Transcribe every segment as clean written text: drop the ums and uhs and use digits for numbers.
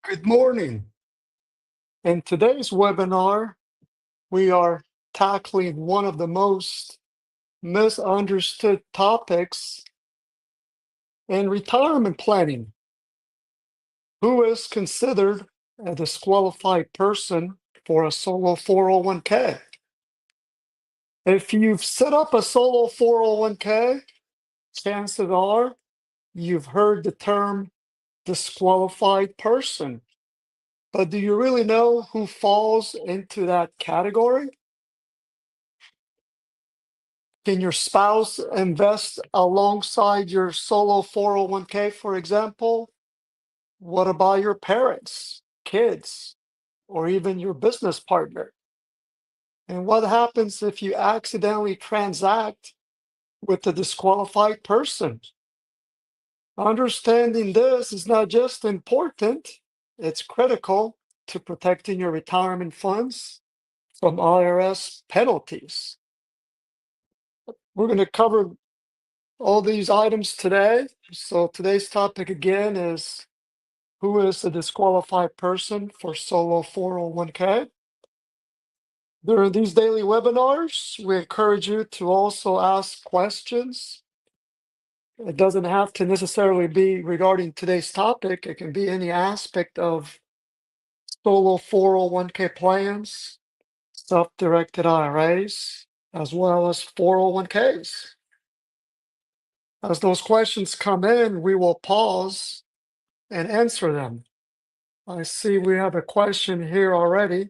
Good morning. In today's webinar, we are tackling one of the most misunderstood topics in retirement planning. Who is considered a disqualified person for a solo 401k? If you've set up a solo 401k, chances are you've heard the term disqualified person. But do you really know who falls into that category? Can your spouse invest alongside your solo 401k, for example? What about your parents, kids, or even your business partner? And what happens if you accidentally transact with a disqualified person? Understanding this is not just important, it's critical to protecting your retirement funds from IRS penalties. We're going to cover all these items today. So today's topic again is who is a disqualified person for solo 401k? During these daily webinars, we encourage you to also ask questions. It doesn't have to necessarily be regarding today's topic. It can be any aspect of solo 401k plans, self-directed IRAs, as well as 401ks. As those questions come in, we will pause and answer them. I see we have a question here already.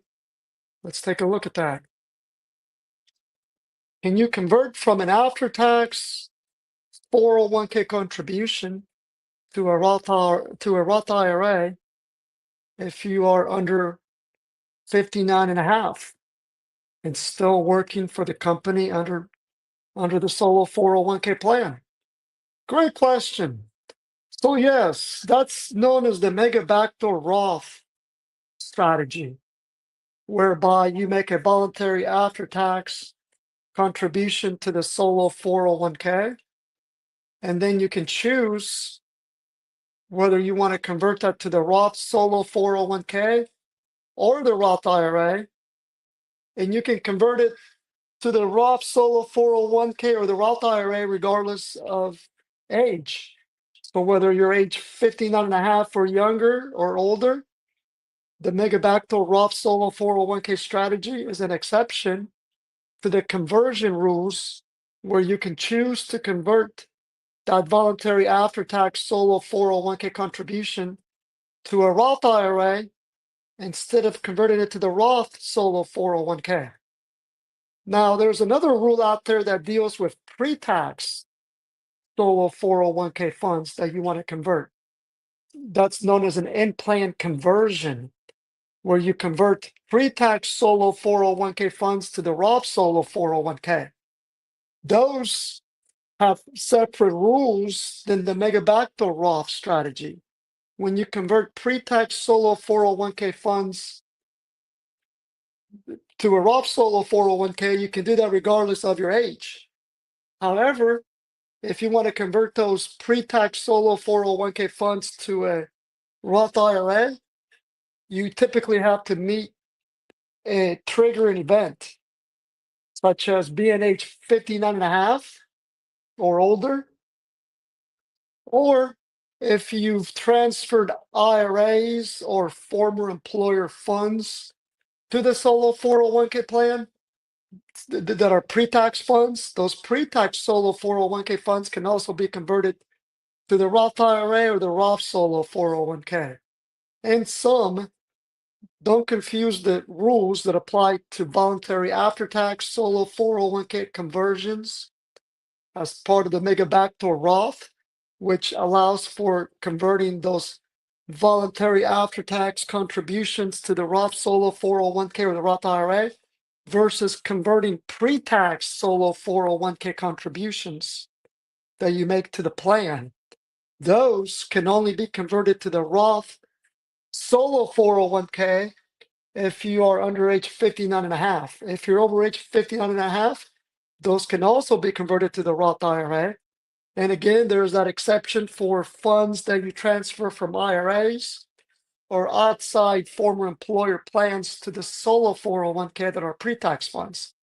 Let's take a look at that. Can you convert from an after-tax 401k contribution to a Roth IRA if you are under 59 and a half and still working for the company under the solo 401k plan? Great question. So yes, that's known as the mega backdoor Roth strategy, whereby you make a voluntary after-tax contribution to the solo 401k, and then you can choose whether you want to convert that to the Roth solo 401k or the Roth IRA, and you can convert it to the Roth solo 401k or the Roth IRA regardless of age. So whether you're age 59 and a half or younger or older, the mega backdoor Roth solo 401k strategy is an exception to the conversion rules where you can choose to convert that voluntary after-tax solo 401k contribution to a Roth IRA instead of converting it to the Roth solo 401k. Now, there's another rule out there that deals with pre-tax solo 401k funds that you want to convert. That's known as an in-plan conversion, where you convert pre-tax solo 401k funds to the Roth solo 401k. Those have separate rules than the mega backdoor Roth strategy. When you convert pre-tax solo 401k funds to a Roth solo 401k, you can do that regardless of your age. However, if you want to convert those pre-tax solo 401k funds to a Roth IRA, you typically have to meet a triggering event, such as being age 59 and a half or older, or if you've transferred IRAs or former employer funds to the solo 401k plan that are pre-tax funds. Those pre-tax solo 401k funds can also be converted to the Roth IRA or the Roth solo 401k. And some, don't confuse the rules that apply to voluntary after-tax solo 401k conversions as part of the mega backdoor Roth, which allows for converting those voluntary after-tax contributions to the Roth solo 401k or the Roth IRA versus converting pre-tax solo 401k contributions that you make to the plan. Those can only be converted to the Roth solo 401k if you are under age 59 and a half. If you're over age 59 and a half, those can also be converted to the Roth IRA. And again, there's that exception for funds that you transfer from IRAs or outside former employer plans to the solo 401k that are pre-tax funds.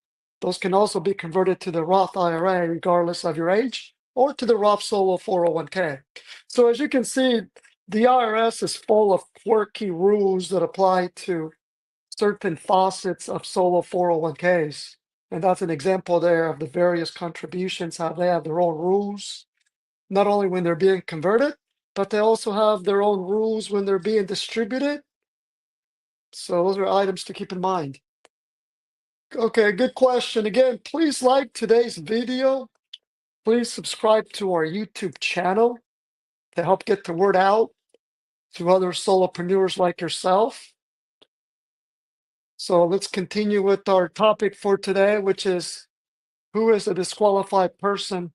Those can also be converted to the Roth IRA regardless of your age, or to the Roth Solo 401k. So as you can see, the IRS is full of quirky rules that apply to certain facets of solo 401ks. And that's an example there of the various contributions, how they have their own rules, not only when they're being converted, but they also have their own rules when they're being distributed. So those are items to keep in mind. Okay, good question. Again, please like today's video. Please subscribe to our YouTube channel to help get the word out to other solopreneurs like yourself. So let's continue with our topic for today, which is who is a disqualified person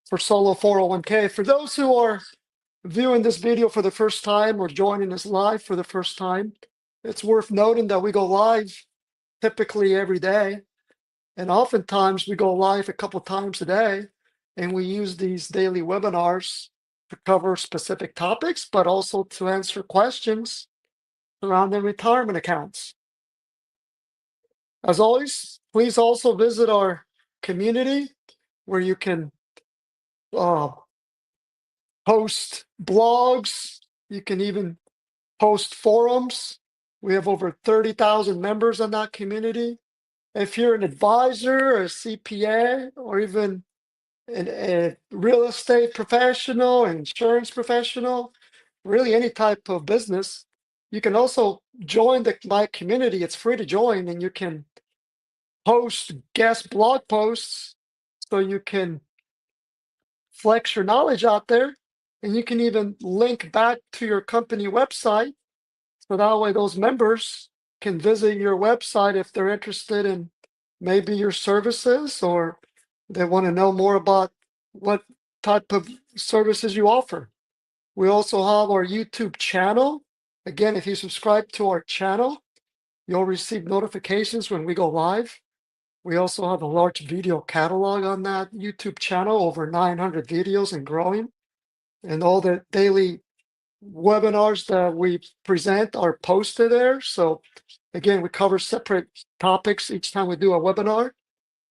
for solo 401k. For those who are viewing this video for the first time or joining us live for the first time, it's worth noting that we go live typically every day. And oftentimes we go live a couple times a day, and we use these daily webinars to cover specific topics, but also to answer questions surrounding retirement accounts. As always, please also visit our community where you can post blogs. You can even post forums. We have over 30,000 members in that community. If you're an advisor, a CPA, or even a real estate professional, insurance professional, really any type of business, you can also join my community. It's free to join, and you can post guest blog posts so you can flex your knowledge out there, and you can even link back to your company website, so that way those members can visit your website if they're interested in maybe your services, or they want to know more about what type of services you offer. We also have our YouTube channel. Again, if you subscribe to our channel, you'll receive notifications when we go live. We also have a large video catalog on that YouTube channel, over 900 videos and growing. And all the daily webinars that we present are posted there. So again, we cover separate topics each time we do a webinar.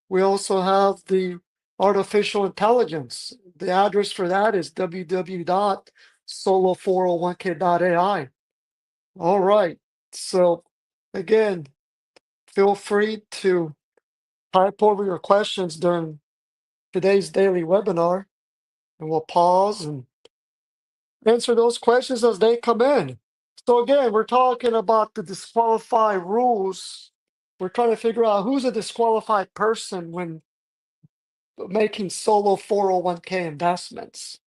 We also have the artificial intelligence. The address for that is www.solo401k.ai. All right. So again, feel free to type over your questions during today's daily webinar, and we'll pause and answer those questions as they come in. So again, we're talking about the disqualified rules. We're trying to figure out who's a disqualified person when making solo 401k investments.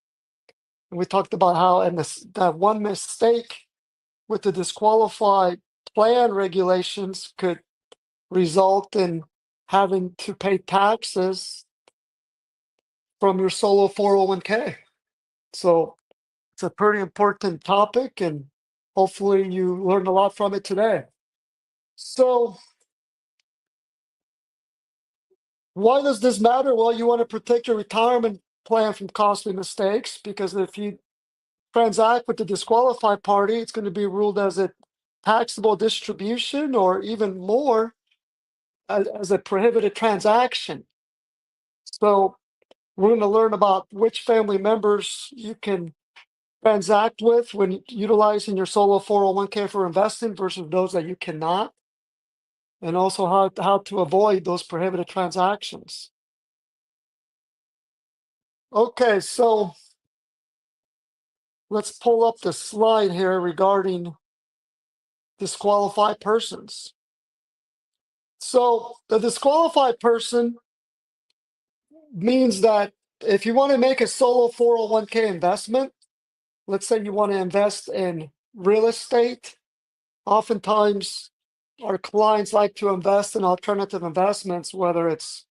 And we talked about how that one mistake with the disqualified plan regulations could result in having to pay taxes from your solo 401k. So it's a pretty important topic, and hopefully you learned a lot from it today. So why does this matter? Well, you want to protect your retirement plan from costly mistakes, because if you transact with the disqualified party, it's going to be ruled as a taxable distribution, or even more, as a prohibited transaction. So we're going to learn about which family members you can transact with when utilizing your solo 401k for investing versus those that you cannot, and also how to avoid those prohibited transactions. Okay, so let's pull up the slide here regarding disqualified persons. So the disqualified person means that if you want to make a solo 401k investment, let's say you want to invest in real estate, oftentimes our clients like to invest in alternative investments, whether it's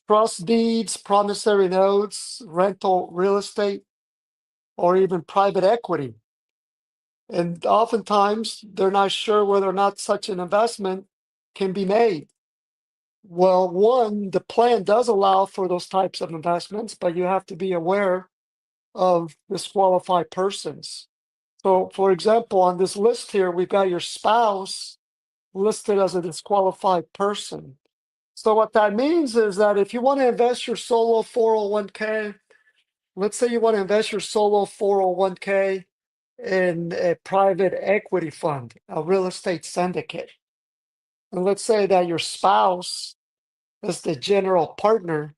trust deeds, promissory notes, rental real estate, or even private equity. And oftentimes they're not sure whether or not such an investment can be made. Well, one, the plan does allow for those types of investments, but you have to be aware of disqualified persons. So, for example, on this list here, we've got your spouse listed as a disqualified person. So what that means is that if you want to invest your solo 401k, let's say you want to invest your solo 401k in a private equity fund, a real estate syndicate. And let's say that your spouse is the general partner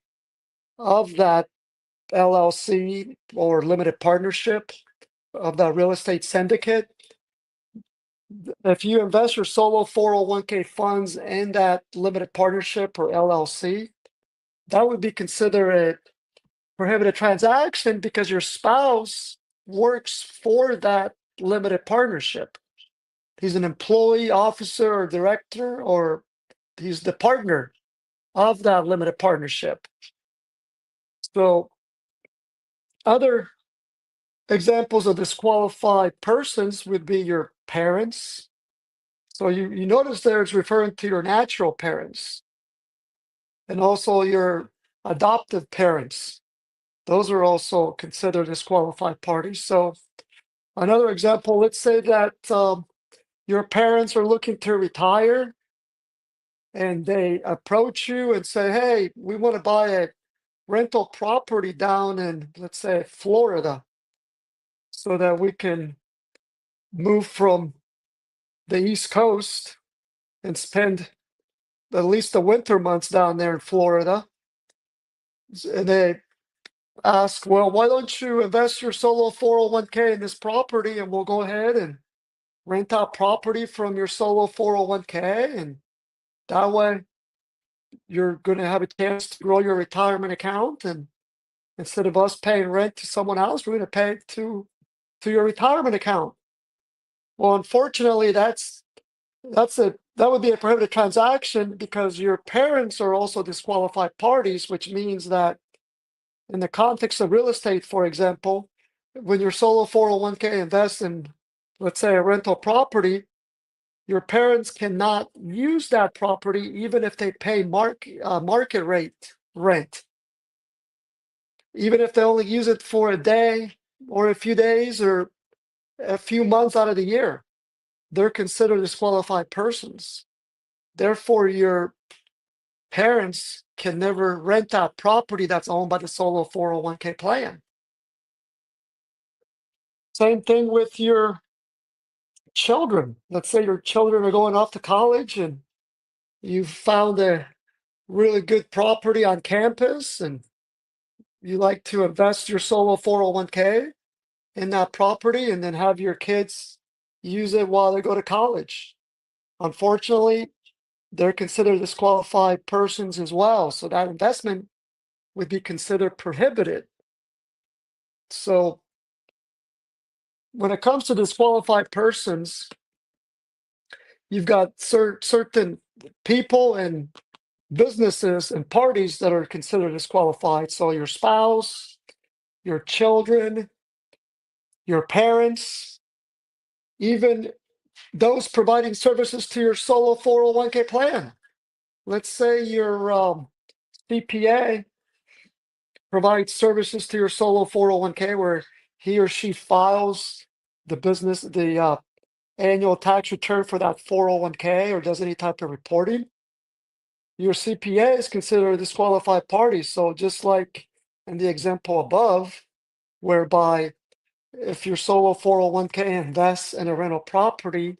of that LLC or limited partnership of that real estate syndicate. If you invest your solo 401k funds in that limited partnership or LLC, that would be considered a prohibited transaction because your spouse works for that limited partnership. He's an employee, officer, or director, or he's the partner of that limited partnership. So, other examples of disqualified persons would be your parents. So, you notice there it's referring to your natural parents and also your adoptive parents. Those are also considered disqualified parties. So, another example, let's say that your parents are looking to retire and they approach you and say, hey, we want to buy a rental property down in, let's say, Florida, so that we can move from the East Coast and spend at least the winter months down there in Florida. And they ask, well, why don't you invest your solo 401k in this property and we'll go ahead and rent out property from your solo 401k. And that way you're going to have a chance to grow your retirement account. And instead of us paying rent to someone else, we're going to pay to your retirement account. Well, unfortunately, that would be a prohibited transaction because your parents are also disqualified parties, which means that in the context of real estate, for example, when your solo 401k invests in, let's say, a rental property, your parents cannot use that property even if they pay market rate rent. Even if they only use it for a day or a few days or a few months out of the year, they're considered disqualified persons. Therefore, your parents can never rent out property that's owned by the solo 401k plan. Same thing with your children. Let's say your children are going off to college and you found a really good property on campus and you like to invest your solo 401k in that property and then have your kids use it while they go to college. Unfortunately, they're considered disqualified persons as well. So that investment would be considered prohibited. So when it comes to disqualified persons, you've got certain people and businesses and parties that are considered disqualified. So your spouse, your children, your parents, even those providing services to your solo 401k plan. Let's say your CPA provides services to your solo 401k where he or she files the annual tax return for that 401k or does any type of reporting. Your CPA is considered a disqualified party. So just like in the example above, whereby if your solo 401k invests in a rental property,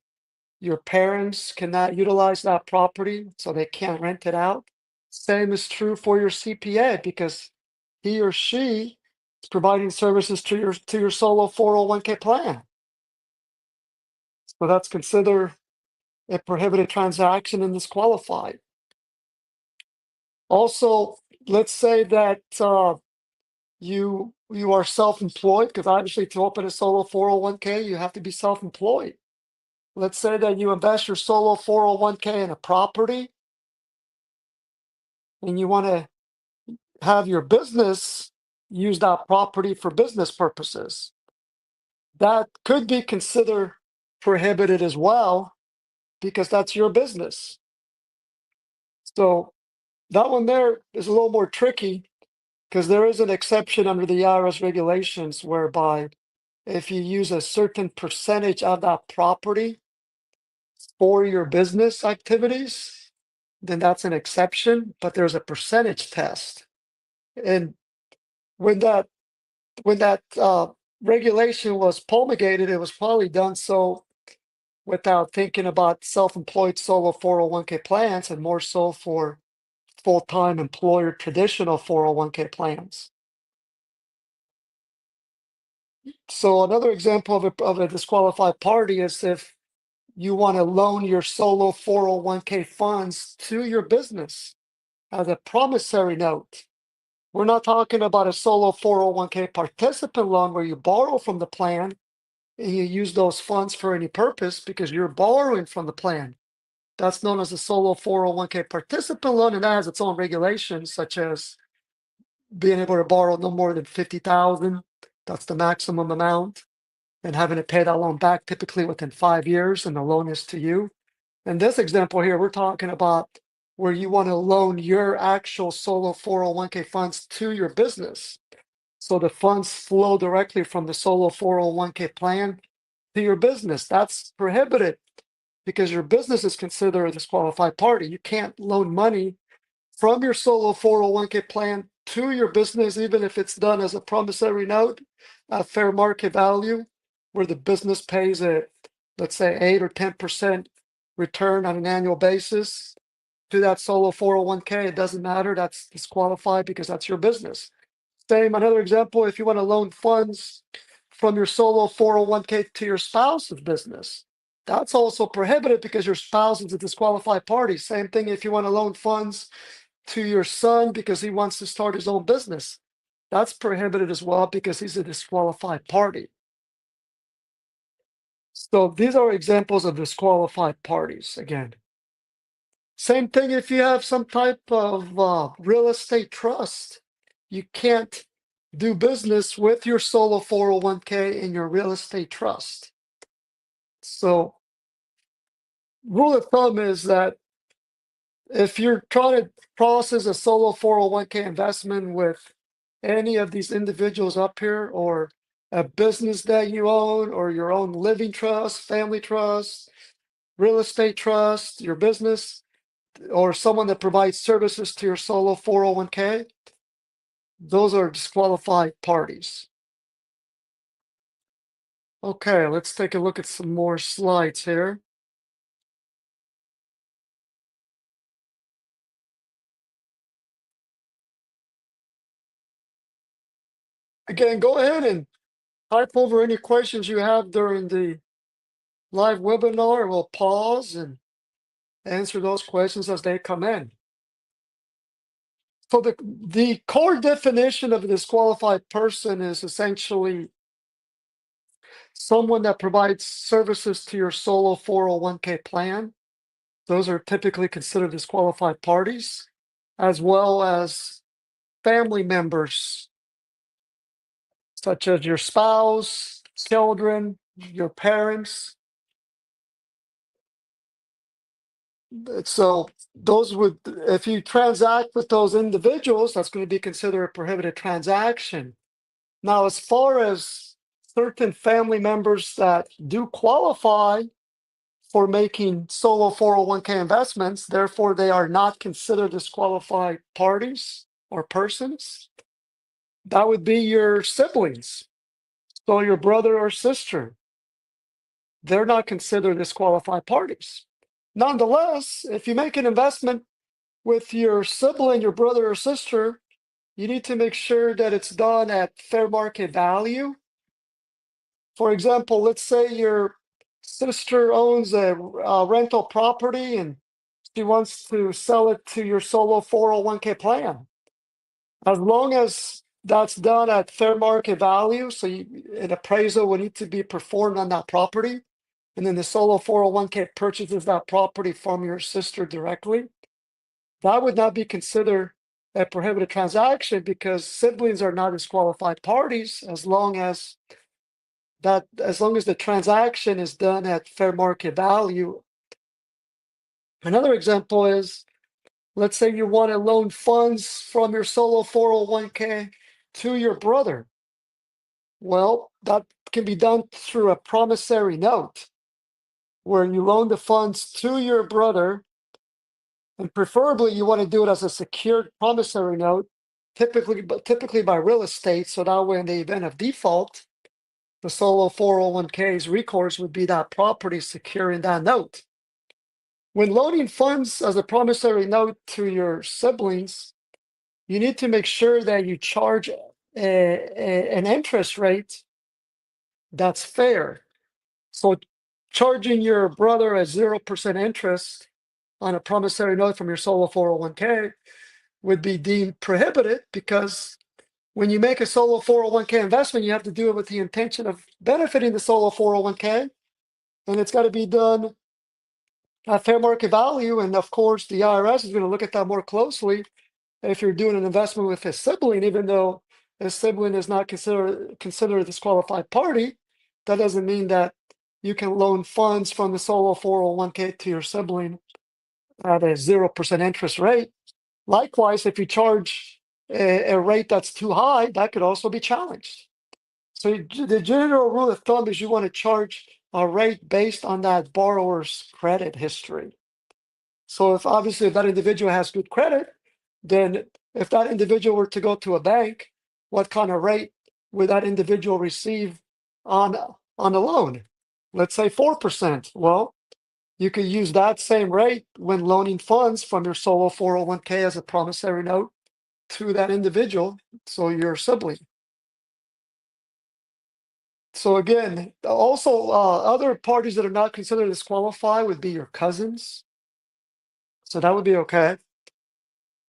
your parents cannot utilize that property, so they can't rent it out. Same is true for your CPA because he or she is providing services to your solo 401k plan. So that's considered a prohibited transaction and disqualified. Also, let's say that you are self-employed, because obviously to open a solo 401k, you have to be self-employed. Let's say that you invest your solo 401k in a property and you want to have your business use that property for business purposes. That could be considered prohibited as well because that's your business. So that one there is a little more tricky because there is an exception under the IRS regulations whereby if you use a certain percentage of that property for your business activities, then that's an exception, but there's a percentage test. And when that regulation was promulgated, it was probably done so without thinking about self-employed solo 401k plans and more so for full-time employer traditional 401k plans. So another example of a disqualified party is if you want to loan your solo 401k funds to your business as a promissory note. We're not talking about a solo 401k participant loan where you borrow from the plan and you use those funds for any purpose because you're borrowing from the plan. That's known as a solo 401k participant loan, and that has its own regulations, such as being able to borrow no more than 50,000. That's the maximum amount, and having to pay that loan back typically within 5 years, and the loan is to you. In this example here, we're talking about where you want to loan your actual solo 401k funds to your business. So the funds flow directly from the solo 401k plan to your business. That's prohibited because your business is considered a disqualified party. You can't loan money from your solo 401k plan to your business, even if it's done as a promissory note at fair market value, where the business pays a, let's say, 8 or 10% return on an annual basis to that solo 401k. It doesn't matter. That's disqualified because that's your business. Same, another example, if you want to loan funds from your solo 401k to your spouse's business, that's also prohibited because your spouse is a disqualified party. Same thing if you want to loan funds to your son because he wants to start his own business. That's prohibited as well because he's a disqualified party. So these are examples of disqualified parties again. Same thing if you have some type of real estate trust. You can't do business with your solo 401k in your real estate trust. So rule of thumb is that if you're trying to process a solo 401k investment with any of these individuals up here, or a business that you own, or your own living trust, family trust, real estate trust, your business, or someone that provides services to your solo 401k, those are disqualified parties. Okay, let's take a look at some more slides here. Again, go ahead and type over any questions you have during the live webinar. We'll pause and answer those questions as they come in. So the core definition of a disqualified person is essentially someone that provides services to your solo 401k plan. Those are typically considered disqualified parties, as well as family members, such as your spouse, children, your parents. So those would, if you transact with those individuals, that's going to be considered a prohibited transaction. Now, as far as certain family members that do qualify for making solo 401k investments, therefore they are not considered disqualified parties or persons, that would be your siblings. So your brother or sister, they're not considered disqualified parties. Nonetheless, if you make an investment with your sibling, your brother or sister, you need to make sure that it's done at fair market value. For example, let's say your sister owns a rental property and she wants to sell it to your solo 401k plan. As long as that's done at fair market value, so an appraisal will need to be performed on that property, and then the solo 401k purchases that property from your sister directly, that would not be considered a prohibited transaction because siblings are not disqualified parties as long as the transaction is done at fair market value. Another example is, let's say you want to loan funds from your solo 401k to your brother. Well, that can be done through a promissory note, where you loan the funds to your brother, and preferably you want to do it as a secured promissory note, typically by real estate, so that way in the event of default, the solo 401k's recourse would be that property securing that note. When loaning funds as a promissory note to your siblings, you need to make sure that you charge an interest rate that's fair. So charging your brother a 0% interest on a promissory note from your solo 401k would be deemed prohibited, because when you make a solo 401k investment, you have to do it with the intention of benefiting the solo 401k, and it's got to be done at fair market value. And of course, the IRS is going to look at that more closely if you're doing an investment with a sibling, even though a sibling is not considered a disqualified party. That doesn't mean that you can loan funds from the solo 401k to your sibling at a 0% interest rate. Likewise, if you charge a rate that's too high, that could also be challenged. So the general rule of thumb is you want to charge a rate based on that borrower's credit history. So if obviously if that individual has good credit, then if that individual were to go to a bank, what kind of rate would that individual receive on a loan? Let's say 4%. Well, you could use that same rate when loaning funds from your solo 401k as a promissory note to that individual, so your sibling. So again, also other parties that are not considered disqualified would be your cousins. So that would be okay.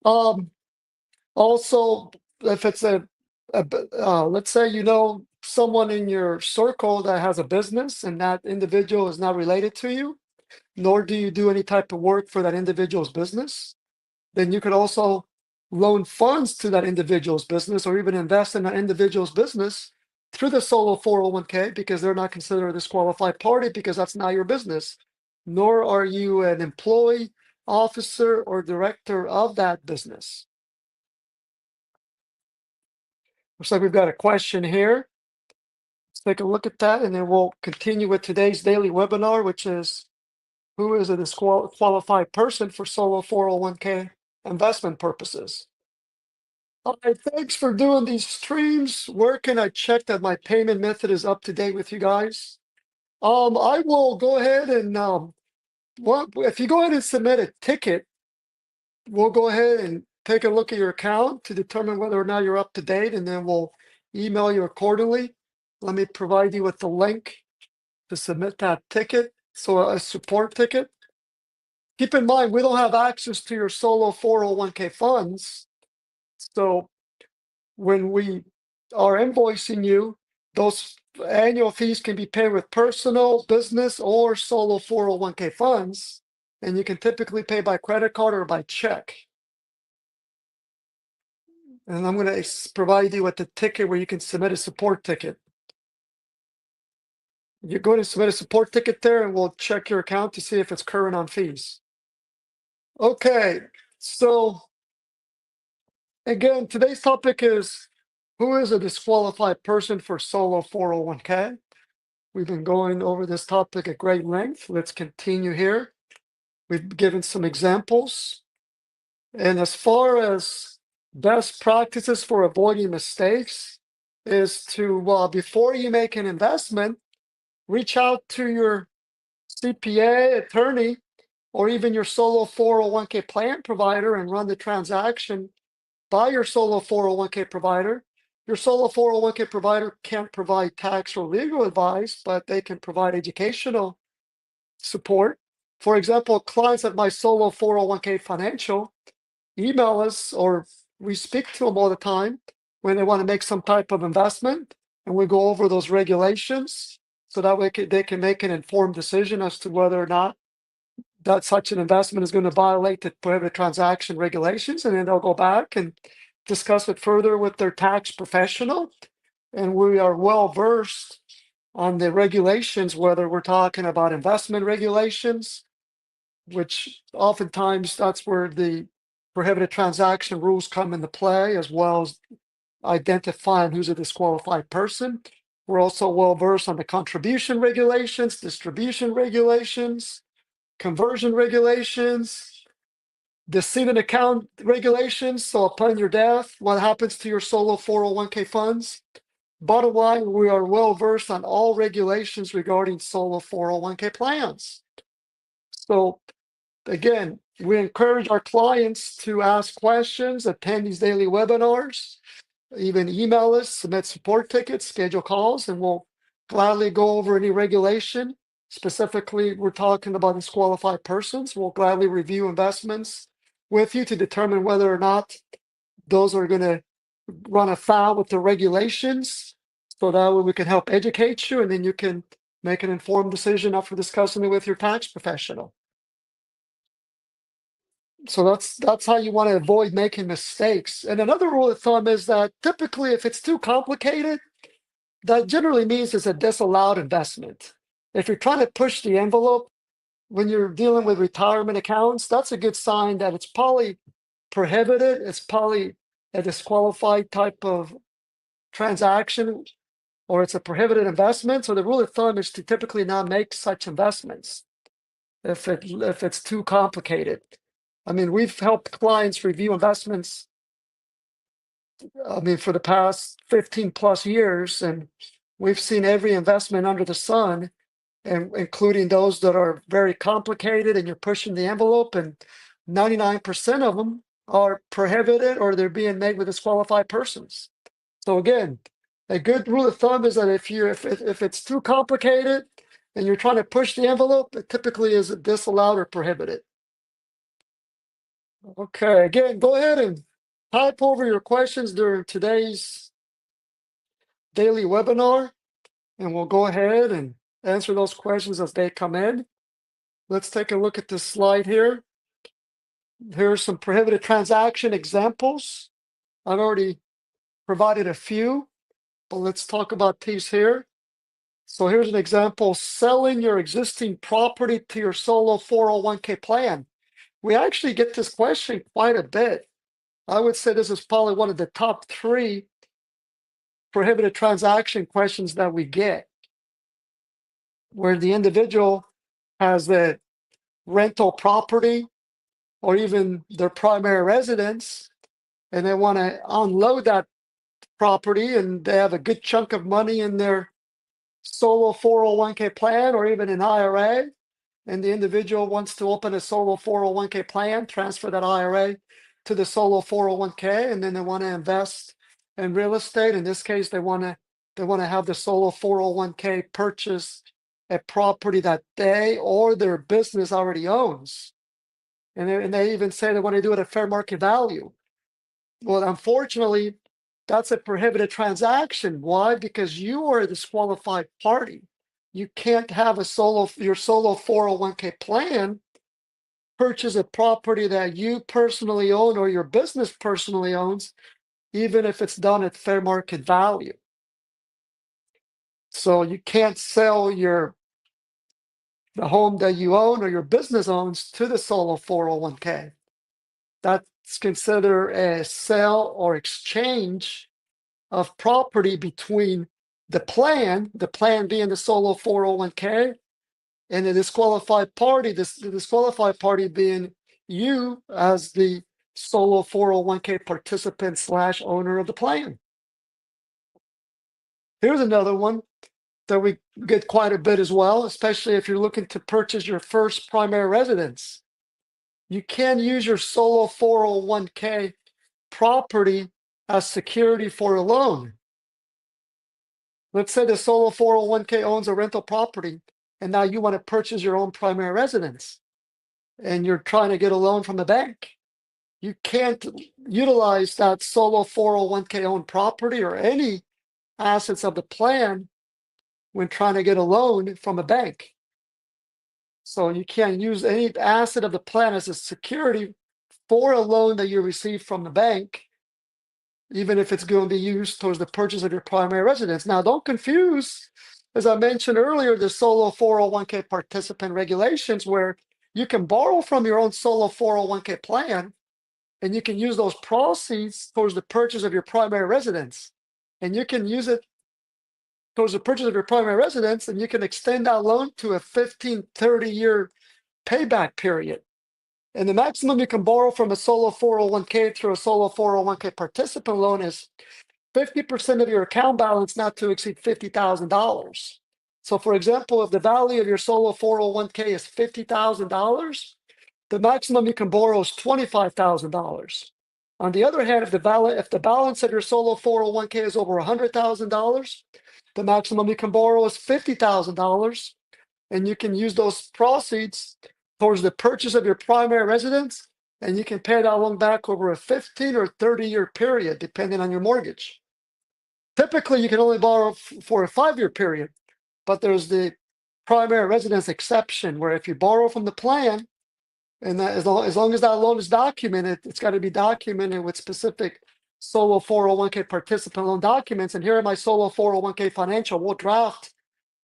Also, if it's let's say you know someone in your circle that has a business and that individual is not related to you, nor do you do any type of work for that individual's business, then you could also loan funds to that individual's business or even invest in that individual's business through the solo 401k, because they're not considered a disqualified party, because that's not your business, nor are you an employee, officer, or director of that business. Looks like we've got a question here. Let's take a look at that, and then we'll continue with today's daily webinar, which is who is a disqualified person for solo 401k investment purposes. All right, thanks for doing these streams. Where can I check that my payment method is up to date with you guys? I will go ahead and if you go ahead and submit a ticket, we'll go ahead and take a look at your account to determine whether or not you're up to date, and then we'll email you accordingly. Let me provide you with the link to submit that ticket, so a support ticket. Keep in mind, we don't have access to your solo 401k funds. So when we are invoicing you, those annual fees can be paid with personal, business, or solo 401k funds. And you can typically pay by credit card or by check. And I'm going to provide you with the ticket where you can submit a support ticket. You're going to submit a support ticket there, and we'll check your account to see if it's current on fees. Okay, so again, today's topic is who is a disqualified person for solo 401k? We've been going over this topic at great length. Let's continue here. We've given some examples. And as far as best practices for avoiding mistakes is to, before you make an investment, reach out to your CPA, attorney, or even your solo 401k plan provider and run the transaction by your solo 401k provider. Your solo 401k provider can't provide tax or legal advice, but they can provide educational support. For example, clients at my solo 401k financial email us, or we speak to them all the time when they want to make some type of investment, and we go over those regulations so that way they can make an informed decision as to whether or not that such an investment is going to violate the prohibited transaction regulations, and then they'll go back and discuss it further with their tax professional. And we are well versed on the regulations, whether we're talking about investment regulations, which oftentimes that's where the prohibited transaction rules come into play, as well as identifying who's a disqualified person, We're also well versed on the contribution regulations, distribution regulations, conversion regulations, decedent account regulations. So upon your death, what happens to your solo 401k funds? Bottom line, we are well versed on all regulations regarding solo 401k plans. So again, we encourage our clients to ask questions, attend these daily webinars, even email us, submit support tickets, schedule calls, and we'll gladly go over any regulation. Specifically, we're talking about disqualified persons. We'll gladly review investments with you to determine whether or not those are going to run afoul with the regulations. So that way we can help educate you, and then you can make an informed decision after discussing it with your tax professional. So that's how you want to avoid making mistakes. And another rule of thumb is that typically if it's too complicated, that generally means it's a disallowed investment. If you're trying to push the envelope when you're dealing with retirement accounts, that's a good sign that it's probably prohibited. It's probably a disqualified type of transaction, or it's a prohibited investment. So the rule of thumb is to typically not make such investments if it's too complicated. I mean, we've helped clients review investments, I mean, for the past 15 plus years, and we've seen every investment under the sun, and including those that are very complicated and you're pushing the envelope, and 99% of them are prohibited or they're being made with disqualified persons. So again, a good rule of thumb is that if it's too complicated and you're trying to push the envelope, it typically is disallowed or prohibited. Okay, again, go ahead and type over your questions during today's daily webinar, and we'll go ahead and answer those questions as they come in. Let's take a look at this slide here. Here are some prohibited transaction examples. I've already provided a few, but let's talk about these here. So here's an example: selling your existing property to your solo 401k plan. We actually get this question quite a bit. I would say this is probably one of the top 3 prohibited transaction questions that we get, where the individual has the rental property or even their primary residence, and they want to unload that property, and they have a good chunk of money in their solo 401k plan or even an IRA, and the individual wants to open a solo 401k plan, transfer that IRA to the solo 401k, and then they want to invest in real estate. In this case, they want to have the solo 401k purchase a property that they or their business already owns, and they even say they want to do it at fair market value. Well, unfortunately, that's a prohibited transaction. Why? Because you are a disqualified party. You can't have your solo 401k plan purchase a property that you personally own or your business personally owns, even if it's done at fair market value. So you can't sell the home that you own or your business owns to the solo 401k. That's considered a sale or exchange of property between the plan being the solo 401k, and the disqualified party, the disqualified party being you as the solo 401k participant / owner of the plan. Here's another one that we get quite a bit as well, especially if you're looking to purchase your first primary residence. You can use your solo 401k property as security for a loan. Let's say the solo 401k owns a rental property, and now you want to purchase your own primary residence, and you're trying to get a loan from the bank. You can't utilize that solo 401k owned property or any assets of the plan when trying to get a loan from a bank. So you can't use any asset of the plan as a security for a loan that you receive from the bank, even if it's going to be used towards the purchase of your primary residence. Now, don't confuse, as I mentioned earlier, the solo 401k participant regulations, where you can borrow from your own solo 401k plan, and you can use those proceeds towards the purchase of your primary residence. And you can use it towards the purchase of your primary residence, and you can extend that loan to a 15, 30-year payback period. And the maximum you can borrow from a solo 401k through a solo 401k participant loan is 50% of your account balance not to exceed $50,000. So for example, if the value of your solo 401k is $50,000, the maximum you can borrow is $25,000. On the other hand, if the balance of your solo 401k is over $100,000, the maximum you can borrow is $50,000, and you can use those proceeds towards the purchase of your primary residence, and you can pay that loan back over a 15 or 30-year period, depending on your mortgage. Typically, you can only borrow for a 5-year period, but there's the primary residence exception, where if you borrow from the plan, and that as long as that loan is documented, it's got to be documented with specific solo 401k participant loan documents. And here in my solo 401k financial, we'll draft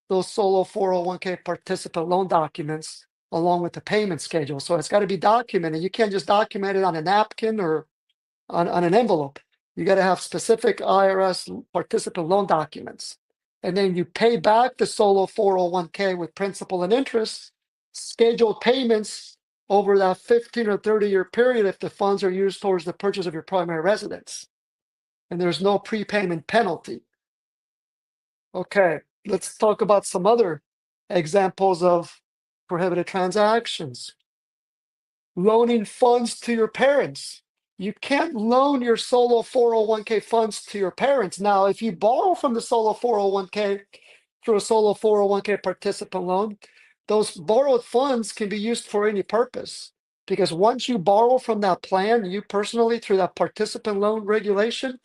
those solo 401k participant loan documents along with the payment schedule. So it's got to be documented. You can't just document it on a napkin or on an envelope. You got to have specific IRS participant loan documents. And then you pay back the solo 401k with principal and interest, scheduled payments over that 15 or 30-year period if the funds are used towards the purchase of your primary residence. And there's no prepayment penalty. Okay, let's talk about some other examples of prohibited transactions. Loaning funds to your parents. You can't loan your solo 401k funds to your parents. Now, if you borrow from the solo 401k through a solo 401k participant loan, those borrowed funds can be used for any purpose. Because once you borrow from that plan, you personally, through that participant loan regulation,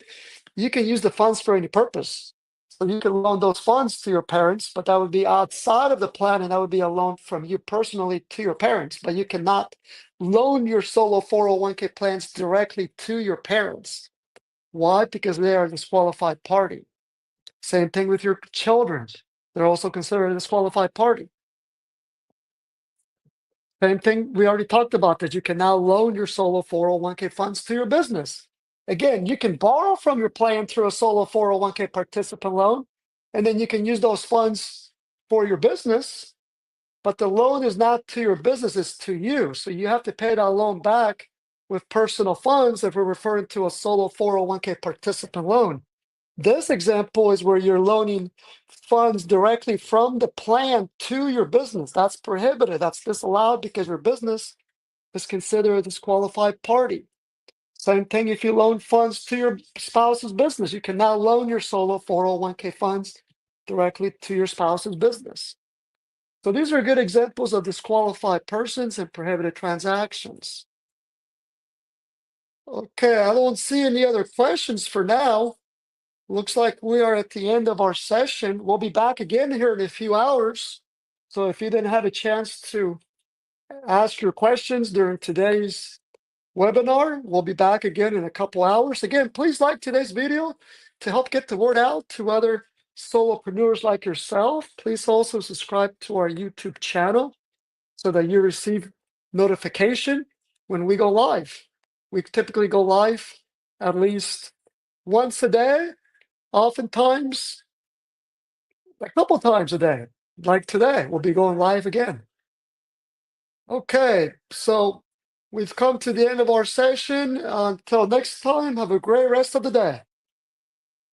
you can use the funds for any purpose. So you can loan those funds to your parents, but that would be outside of the plan, and that would be a loan from you personally to your parents. But you cannot loan your solo 401k plans directly to your parents. Why? Because they are a disqualified party. Same thing with your children. They're also considered a disqualified party. Same thing, we already talked about that you can now loan your solo 401k funds to your business. Again, you can borrow from your plan through a solo 401k participant loan, and then you can use those funds for your business, but the loan is not to your business, it's to you. So you have to pay that loan back with personal funds if we're referring to a solo 401k participant loan. This example is where you're loaning funds directly from the plan to your business. That's prohibited. That's disallowed because your business is considered a disqualified party. Same thing if you loan funds to your spouse's business. You can now loan your solo 401k funds directly to your spouse's business. So these are good examples of disqualified persons and prohibited transactions. Okay, I don't see any other questions for now. Looks like we are at the end of our session. We'll be back again here in a few hours. So if you didn't have a chance to ask your questions during today's webinar, we'll be back again in a couple hours. Again, please like today's video to help get the word out to other solopreneurs like yourself. Please also subscribe to our YouTube channel so that you receive notification when we go live. We typically go live at least once a day, oftentimes a couple times a day. Like today, we'll be going live again. Okay, so we've come to the end of our session. Until next time, have a great rest of the day.